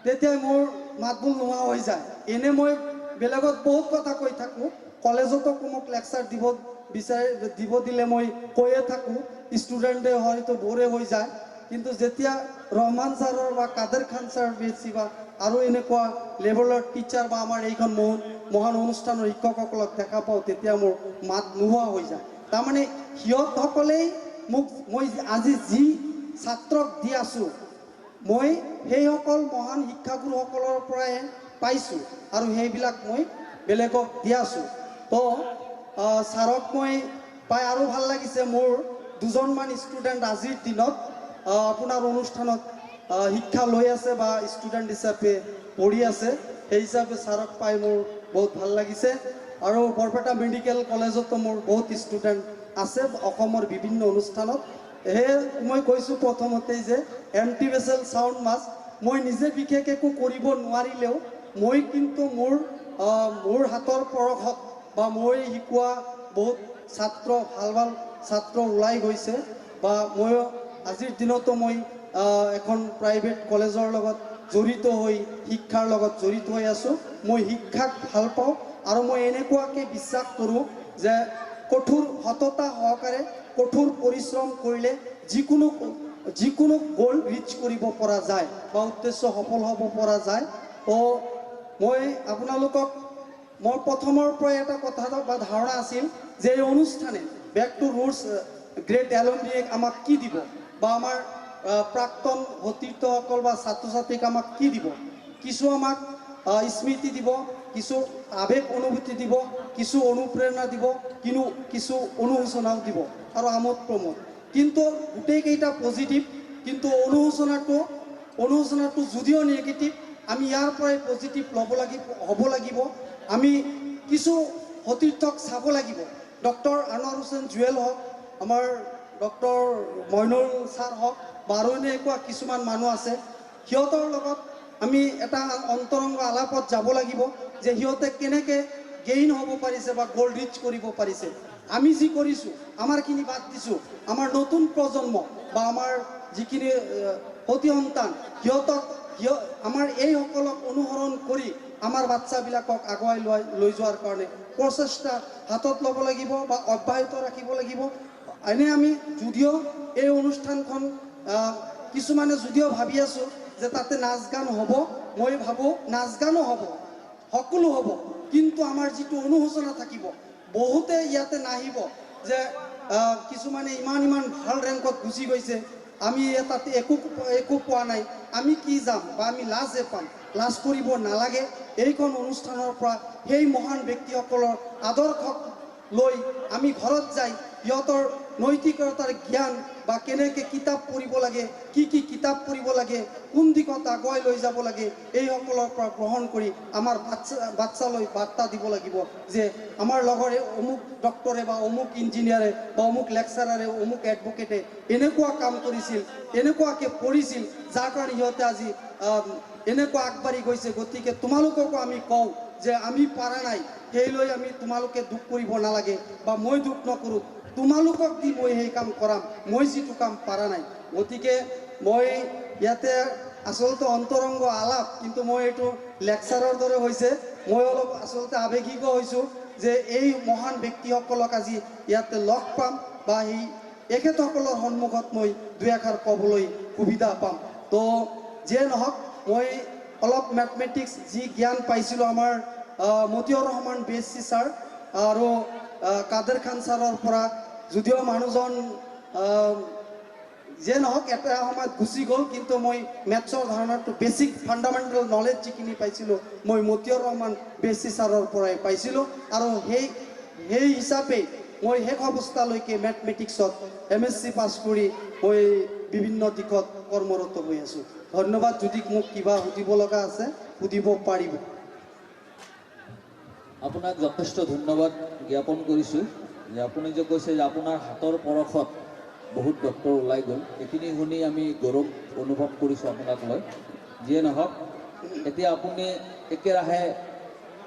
তেতিয়াই মোৰ মাতবোল নোহোৱা হৈ যায়। এনে মই বেলেগত বহুত কথা কৈ থাকোঁ, কলেজতো মোক লেকচাৰ দিব দিলে মই কৈয়ে থাকোঁ, ষ্টুডেণ্টে হয়তো ব'ৰে হৈ যায়। কিন্তু যেতিয়া ৰহমান ছাৰৰ বা কাদেৰ খান ছাৰ বেছি বা আৰু এনেকুৱা লেভেলৰ টিচাৰ বা আমাৰ এইখন মহান অনুষ্ঠানৰ শিক্ষকসকলক দেখা পাওঁ, তেতিয়া মোৰ মাত নোহোৱা হৈ যায়। তাৰমানে সিহঁতসকলেই মোক মই আজি যি ছাত্ৰক দি আছোঁ, মই সেইসকল মহান শিক্ষাগুৰুসকলৰ পৰাই পাইছোঁ আৰু সেইবিলাক মই বেলেগক দি আছোঁ। তো ছাৰক মই পাই আৰু ভাল লাগিছে। মোৰ দুজনমান ষ্টুডেণ্ট আজিৰ দিনত আপোনাৰ অনুষ্ঠানত শিক্ষা লৈ আছে বা ষ্টুডেণ্ট হিচাপে পঢ়ি আছে। সেই হিচাপে ছাৰক পাই মোৰ বহুত ভাল লাগিছে। আৰু বৰপেটা মেডিকেল কলেজতো মোৰ বহুত ষ্টুডেণ্ট আছে অসমৰ বিভিন্ন অনুষ্ঠানত। সেয়ে মই কৈছোঁ প্ৰথমতেই যে এমটিভেচেল চাউণ্ড মাছ মই নিজে বিশেষ একো কৰিব নোৱাৰিলেও মই কিন্তু মোৰ হাতৰ পৰশত বা মই শিকোৱা বহুত ছাত্ৰ ভাল ছাত্ৰ ওলাই গৈছে বা মই আজিৰ দিনতো মই এখন প্ৰাইভেট কলেজৰ লগত জড়িত হৈ শিক্ষাৰ লগত জড়িত হৈ আছোঁ। মই শিক্ষাক ভাল পাওঁ আৰু মই এনেকুৱাকৈ বিশ্বাস কৰোঁ যে কঠোৰ সততা সহকাৰে কঠোৰ পৰিশ্ৰম কৰিলে যিকোনো গ'ল ৰিচ কৰিব পৰা যায় বা উদ্দেশ্য সফল হ'ব পৰা যায়। তো মই আপোনালোকক মই প্ৰথমৰ পৰাই এটা কথা বা ধাৰণা আছিল যে এই অনুষ্ঠানে বেক টু ৰুটছ গ্ৰেট এলুমনিয়ে আমাক কি দিব বা আমাৰ প্ৰাক্তন সতীৰ্থসকল বা ছাত্ৰ ছাত্ৰীক আমাক কি দিব। কিছু আমাক স্মৃতি দিব, কিছু আৱেগ অনুভূতি দিব, কিছু অনুপ্ৰেৰণা দিব, কিছু অনুশোচনাও দিব আৰু আমোদ প্ৰমোদ। কিন্তু গোটেইকেইটা পজিটিভ। কিন্তু অনুশোচনাটো যদিও নেগেটিভ, আমি ইয়াৰ পৰাই পজিটিভ হ'ব লাগিব। আমি কিছু সতীৰ্থক চাব লাগিব। ডক্টৰ আনোৱাৰ হুছেইন জুৱেল হওক, আমাৰ ডক্টৰ মইনুল ছাৰ হওক বা আৰু এনেকুৱা কিছুমান মানুহ আছে, সিহঁতৰ লগত আমি এটা অন্তৰংগ আলাপত যাব লাগিব যে সিহঁতে কেনেকৈ গেইন হ'ব পাৰিছে বা গ'ল ৰিচ কৰিব পাৰিছে। আমি যি কৰিছোঁ, আমাৰখিনি বাদ দিছোঁ, আমাৰ নতুন প্ৰজন্ম বা আমাৰ যিখিনি সতি সন্তান আমাৰ এইসকলক অনুসৰণ কৰি আমাৰ বাচ্চাবিলাকক আগুৱাই লৈ যোৱাৰ কাৰণে প্ৰচেষ্টা হাতত ল'ব লাগিব বা অব্যাহত ৰাখিব লাগিব। এনে আমি যদিও এই অনুষ্ঠানখন কিছুমানে যদিও ভাবি আছোঁ যে তাতে নাচ গান হ'ব, মই ভাবোঁ নাচ গানো হ'ব, সকলো হ'ব, কিন্তু আমাৰ যিটো অনুশোচনা থাকিব। বহুতে ইয়াতে নাহিব যে কিছুমানে ইমান ভাল ৰেংকত গুচি গৈছে, আমি তাতে একো পোৱা নাই, আমি কি যাম বা আমি লাজে পাম। লাজ কৰিব নালাগে। এইখন অনুষ্ঠানৰ পৰা সেই মহান ব্যক্তিসকলৰ আদৰ্শক লৈ আমি ঘৰত যাই সিহঁতৰ নৈতিকতাৰ জ্ঞান বা কেনেকৈ কিতাপ পঢ়িব লাগে, কি কিতাপ পঢ়িব লাগে, কোন দিশত আগুৱাই লৈ যাব লাগে, এইসকলৰ পৰা গ্ৰহণ কৰি আমাৰ বাচ্চালৈ বাৰ্তা দিব লাগিব যে আমাৰ লগৰে অমুক ডক্টৰে বা অমুক ইঞ্জিনিয়াৰে বা অমুক লেকচাৰাৰে অমুক এডভকেটে এনেকুৱা কাম কৰিছিল, এনেকুৱাকৈ পঢ়িছিল, যাৰ কাৰণে সিহঁতে আজি এনেকুৱা আগবাঢ়ি গৈছে। গতিকে তোমালোককো আমি কওঁ যে আমি পাৰা নাই, সেইলৈ আমি তোমালোকে দুখ কৰিব নালাগে বা মই দুখ নকৰোঁ। তোমালোকক দি মই সেই কাম কৰাম, মই যিটো কাম পাৰা নাই। গতিকে মই ইয়াতে আচলতে অন্তৰংগ আলাপ, কিন্তু মই এইটো লেকচাৰৰ দৰে হৈছে। মই অলপ আচলতে আৱেগিক হৈছোঁ যে এই মহান ব্যক্তিসকলক আজি ইয়াতে লগ পাম বা এখেতসকলৰ সন্মুখত মই দুই এষাৰ ক'বলৈ সুবিধা পাম। তো যিয়ে নহওক, মই অলপ মেথমেটিক্স যি জ্ঞান পাইছিলোঁ আমাৰ মতিউৰ ৰহমান BSc ছাৰ আৰু কাদেৰ খান ছাৰৰ পৰা, যদিও মানুহজন যিয়ে নহওক এটা সময়ত গুচি গ'ল, কিন্তু মই মেথছৰ ধাৰণাটো বেছিক ফাণ্ডামেণ্টেল নলেজ যিখিনি পাইছিলোঁ মই মতিউৰ ৰহমান BSc ছাৰৰ পৰাই পাইছিলোঁ। আৰু সেই হিচাপে মই শেষ অৱস্থালৈকে মেথমেটিক্সত MSc পাছ কৰি মই বিভিন্ন দিশত কৰ্মৰত হৈ আছোঁ। ধন্যবাদ। যদি মোক কিবা সুধিব লগা আছে সুধিব পাৰিব। আপোনাক যথেষ্ট ধন্যবাদ জ্ঞাপন কৰিছোঁ যে আপুনি যে কৈছে যে আপোনাৰ হাতৰ পৰশত বহুত ডক্টৰ ওলাই গ'ল। এইখিনি শুনি আমি গৌৰৱ অনুভৱ কৰিছোঁ আপোনাক লৈ। যিয়ে নহওক, এতিয়া আপুনি একেৰাহে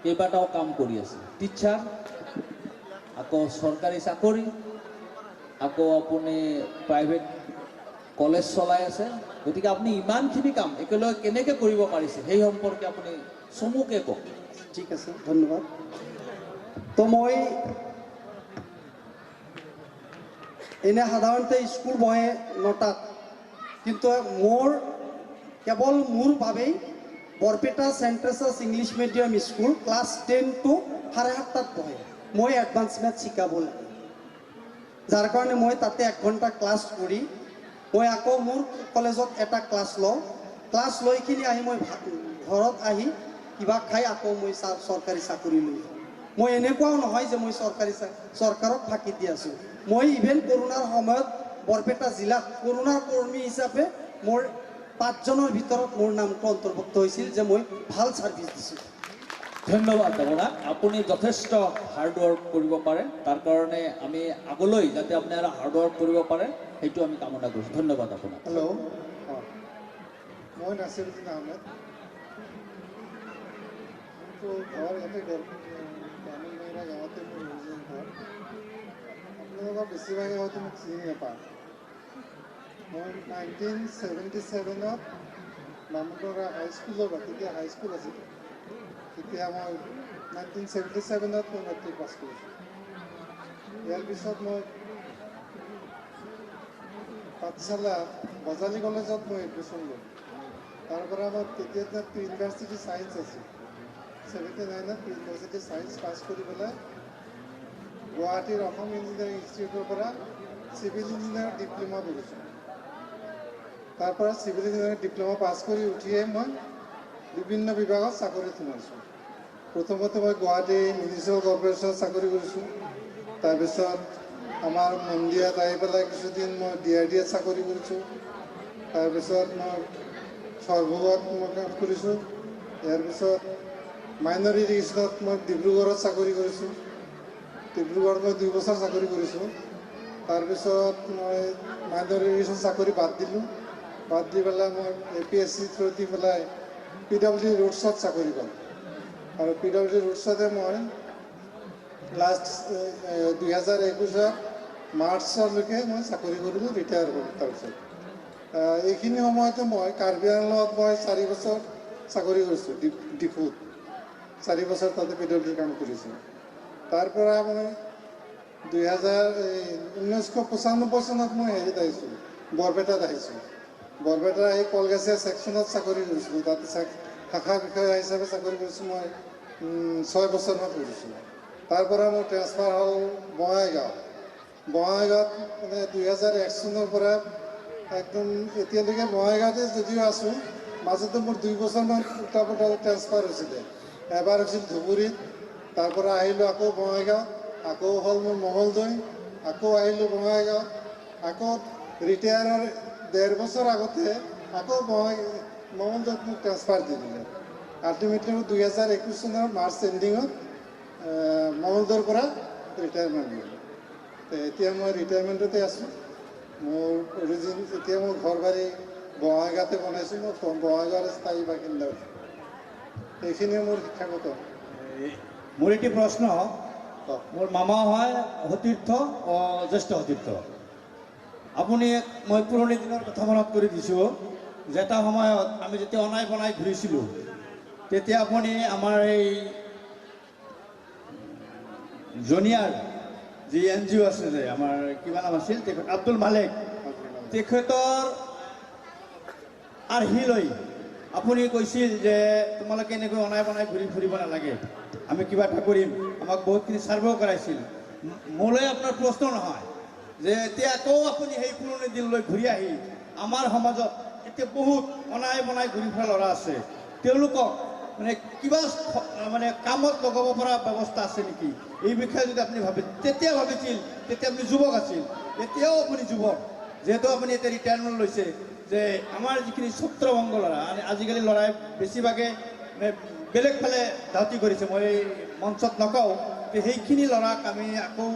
কেইবাটাও কাম কৰি আছে, টিচাৰ, আকৌ চৰকাৰী চাকৰি, আকৌ আপুনি প্ৰাইভেট কলেজ চলাই আছে, গতিকে আপুনি ইমানখিনি কাম একেলগে কেনেকৈ কৰিব পাৰিছে সেই সম্পৰ্কে আপুনি চমুকৈ কওক। ঠিক আছে, ধন্যবাদ। তো মই এনে সাধাৰণতে স্কুল বহে 9টাত, কিন্তু কেৱল মোৰ বাবেই Barpeta saint treasures English medium school class 10 to 7:30 বহে। মই এডভান্স মেথছ শিকাব লাগে, যাৰ কাৰণে মই তাতে 1 ঘণ্টা ক্লাছ কৰি মই আকৌ মোৰ কলেজত এটা ক্লাছ লওঁ। ক্লাছ লৈ কিনি আহি মই ঘৰত আহি কিবা খাই আকৌ মই চৰকাৰী চাকৰি লৈ যাওঁ। মই এনেকুৱাও নহয় যে মই চৰকাৰক ফাঁকি দি আছোঁ। মই ইভেন কৰোণাৰ সময়ত বৰপেটা জিলাত কৰোণাৰ কৰ্মী হিচাপে মোৰ 5 জনৰ ভিতৰত মোৰ নামটো অন্তৰ্ভুক্ত হৈছিল যে মই ভাল ছাৰ্ভিচ দিছোঁ। ধন্যবাদ আপোনাক। আপুনি যথেষ্ট হাৰ্ডৱৰ্ক কৰিব পাৰে, তাৰ কাৰণে আমি আগলৈ যাতে আপুনি আৰু হাৰ্ডৱৰ্ক কৰিব পাৰে সেইটো আমি কামনা কৰিছোঁ। ধন্যবাদ আপোনাক। হেল্ল', মই নাছিৰুদ্দিন আহমেদ। তো ঘৰ ইয়াতে গ্ৰামীণ বেংৰা গাঁৱতে মোৰ অৰিজিনেল ঘৰ। আপোনালোকৰ বেছিভাগে হয়তো মোক চিনি নাপায়। মই 1977-ত বামুণৰা হাইস্কুলৰ পৰা, তেতিয়া হাইস্কুল আছিল, তেতিয়া মই 1977-ত মই মেট্ৰিক পাছ কৰিছোঁ। ইয়াৰ পিছত মই পাঠশালা বজালী কলেজত মই এডমিশ্যন ল'লোঁ। তাৰ পৰা মই তেতিয়া প্ৰি ইউনিভাৰ্চিটি ছায়েন্স আছিল, 79ত প্ৰি ইউনিভাৰ্চিটি ছায়েন্স পাছ কৰি পেলাই গুৱাহাটীৰ অসম ইঞ্জিনিয়াৰিং ইনষ্টিটিউটৰ পৰা চিভিল ইঞ্জিনিয়াৰ ডিপ্ল'মা কৰিছোঁ। তাৰ পৰা চিভিল ইঞ্জিনিয়াৰিং ডিপ্ল'মা পাছ কৰি উঠিয়ে মই বিভিন্ন বিভাগত চাকৰিত সোমাইছোঁ। প্ৰথমতে মই গুৱাহাটী মিউনিচিপেল কৰ্প'ৰেশ্যনত চাকৰি কৰিছোঁ। তাৰপিছত আমাৰ মন্দিৰত আহি পেলাই কিছুদিন মই DRDAত চাকৰি কৰিছোঁ। তাৰপিছত মই সৰ্বগত মই কাম কৰিছোঁ। ইয়াৰ পিছত মাইনৰ ইৰিগেশ্যনত মই ডিব্ৰুগড়ত চাকৰি কৰিছোঁ। ডিব্ৰুগড়ত মই 2 বছৰ চাকৰি কৰিছোঁ। তাৰপিছত মই মাইনৰ ইৰিগেশ্যন চাকৰি বাদ দিলোঁ। বাদ দি পেলাই মই APSC থ্ৰু দি পেলাই PWD ৰোডছত চাকৰি পালোঁ। আৰু PWD ৰোডছতে মই লাষ্ট 2021 মাৰ্চলৈকে মই চাকৰি কৰিলোঁ, ৰিটায়াৰ কৰিলোঁ। তাৰপিছত এইখিনি সময়তে মই কাৰ্বি আংলঙত মই 4 বছৰ চাকৰি কৰিছোঁ, ডিফুত 4 বছৰ তাতে PWD কাম কৰিছোঁ। তাৰ পৰা মই 1995 চনত মই হেৰিত আহিছোঁ, বৰপেটাত আহিছোঁ। বৰপেটাত আহি কলগাছিয়া ছেকশ্যনত চাকৰি কৰিছিলোঁ। তাতে শাখা বিষয়া হিচাপে চাকৰি কৰিছোঁ মই 6 বছৰমান কৰিছোঁ। তাৰ পৰা মোৰ ট্ৰেন্সফাৰ হ'ল বঙাইগাঁৱত মানে 2001 চনৰ পৰা একদম এতিয়ালৈকে বঙাইগাঁৱতে যদিও আছোঁ, মাজতে মোৰ 2 বছৰমান উল্টা-পুল্টা ট্ৰেন্সফাৰ হৈছিলে। এবাৰ হৈছিল ধুবুৰীত, তাৰ পৰা আহিলোঁ আকৌ বঙাইগাঁৱত, আকৌ হ'ল মোৰ মঙলদৈ, আকৌ আহিলোঁ বঙাইগাঁৱত, আকৌ ৰিটায়াৰৰ 1.5 বছৰ আগতে আকৌ মঙলদৈত মোক ট্ৰেন্সফাৰ দি দিলে। আল্টিমেটলি মোৰ 2021 চনৰ মাৰ্চ এণ্ডিঙত মঙলদৈৰ পৰা ৰিটায়াৰমেণ্ট ল'লোঁ। এতিয়া মই ৰিটায়াৰমেণ্টতে আছোঁ। মোৰ এতিয়া মোৰ ঘৰ বাৰী বঙাইগাঁৱতে বনাইছোঁ। মই বঙাইগাঁৱৰ স্থায়ী বাসিন্দা। এইখিনিয়ে মোৰ শিক্ষাগত। মোৰ এটি প্ৰশ্ন, মোৰ মামা হয় সতীৰ্থ, জ্যেষ্ঠ সতীৰ্থ। আপুনি মই পুৰণি দিনৰ কথা মনত কৰি দিছোঁ যে এটা সময়ত আমি যেতিয়া অনাই বনাই ঘূৰিছিলোঁ, তেতিয়া আপুনি আমাৰ এই জনিয়াৰ যি NGO আছে যে আমাৰ কিবা নাম আছিল, তেখেত আব্দুল মালিক, তেখেতৰ আৰ্হি লৈ আপুনি কৈছিল যে তোমালোকে এনেকৈ অনাই বনাই ঘূৰি ফুৰিব নালাগে, আমি কিবা এটা কৰিম। আমাক বহুতখিনি ছাৰ্ভেও কৰাইছিল। মোলৈ আপোনাৰ প্ৰশ্ন নহয় যে এতিয়া আকৌ আপুনি সেই পুৰণি দিনলৈ ঘূৰি আহি আমাৰ সমাজত এতিয়া বহুত অনাই বনাই ঘূৰি ফুৰা ল'ৰা আছে, তেওঁলোকক মানে কিবা মানে কামত লগাব পৰা ব্যৱস্থা আছে নেকি? এই বিষয়ে যদি আপুনি তেতিয়া ভাবিছিল, তেতিয়া আপুনি যুৱক আছিল, এতিয়াও আপুনি যুৱক, যিহেতু আপুনি এতিয়া ৰিটায়াৰমেণ্ট লৈছে, যে আমাৰ যিখিনি ছত্ৰভংগ ল'ৰা, আজিকালি ল'ৰাই বেছিভাগে মানে বেলেগ ফালে ধাউতি কৰিছে, মই মঞ্চত নকওঁ, সেইখিনি ল'ৰাক আমি আকৌ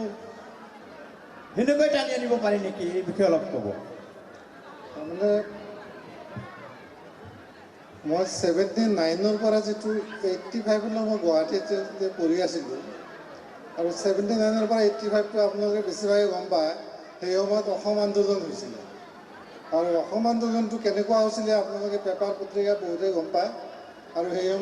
সেনেকৈ টানি আনিব পাৰি নেকি? এই বিষয়ে অলপ ক'ব। তাৰমানে মই 79ৰ পৰা যিটো 85লৈ মই গুৱাহাটীত পঢ়ি আছিলোঁ, আৰু 79ৰ পৰা 85টো আপোনালোকে বেছিভাগে গম পায়, সেই সময়ত অসম আন্দোলন হৈছিলে। আৰু অসম আন্দোলনটো কেনেকুৱা হৈছিলে আপোনালোকে পেপাৰ পত্ৰিকা বহুতে গম পায় আৰু সেই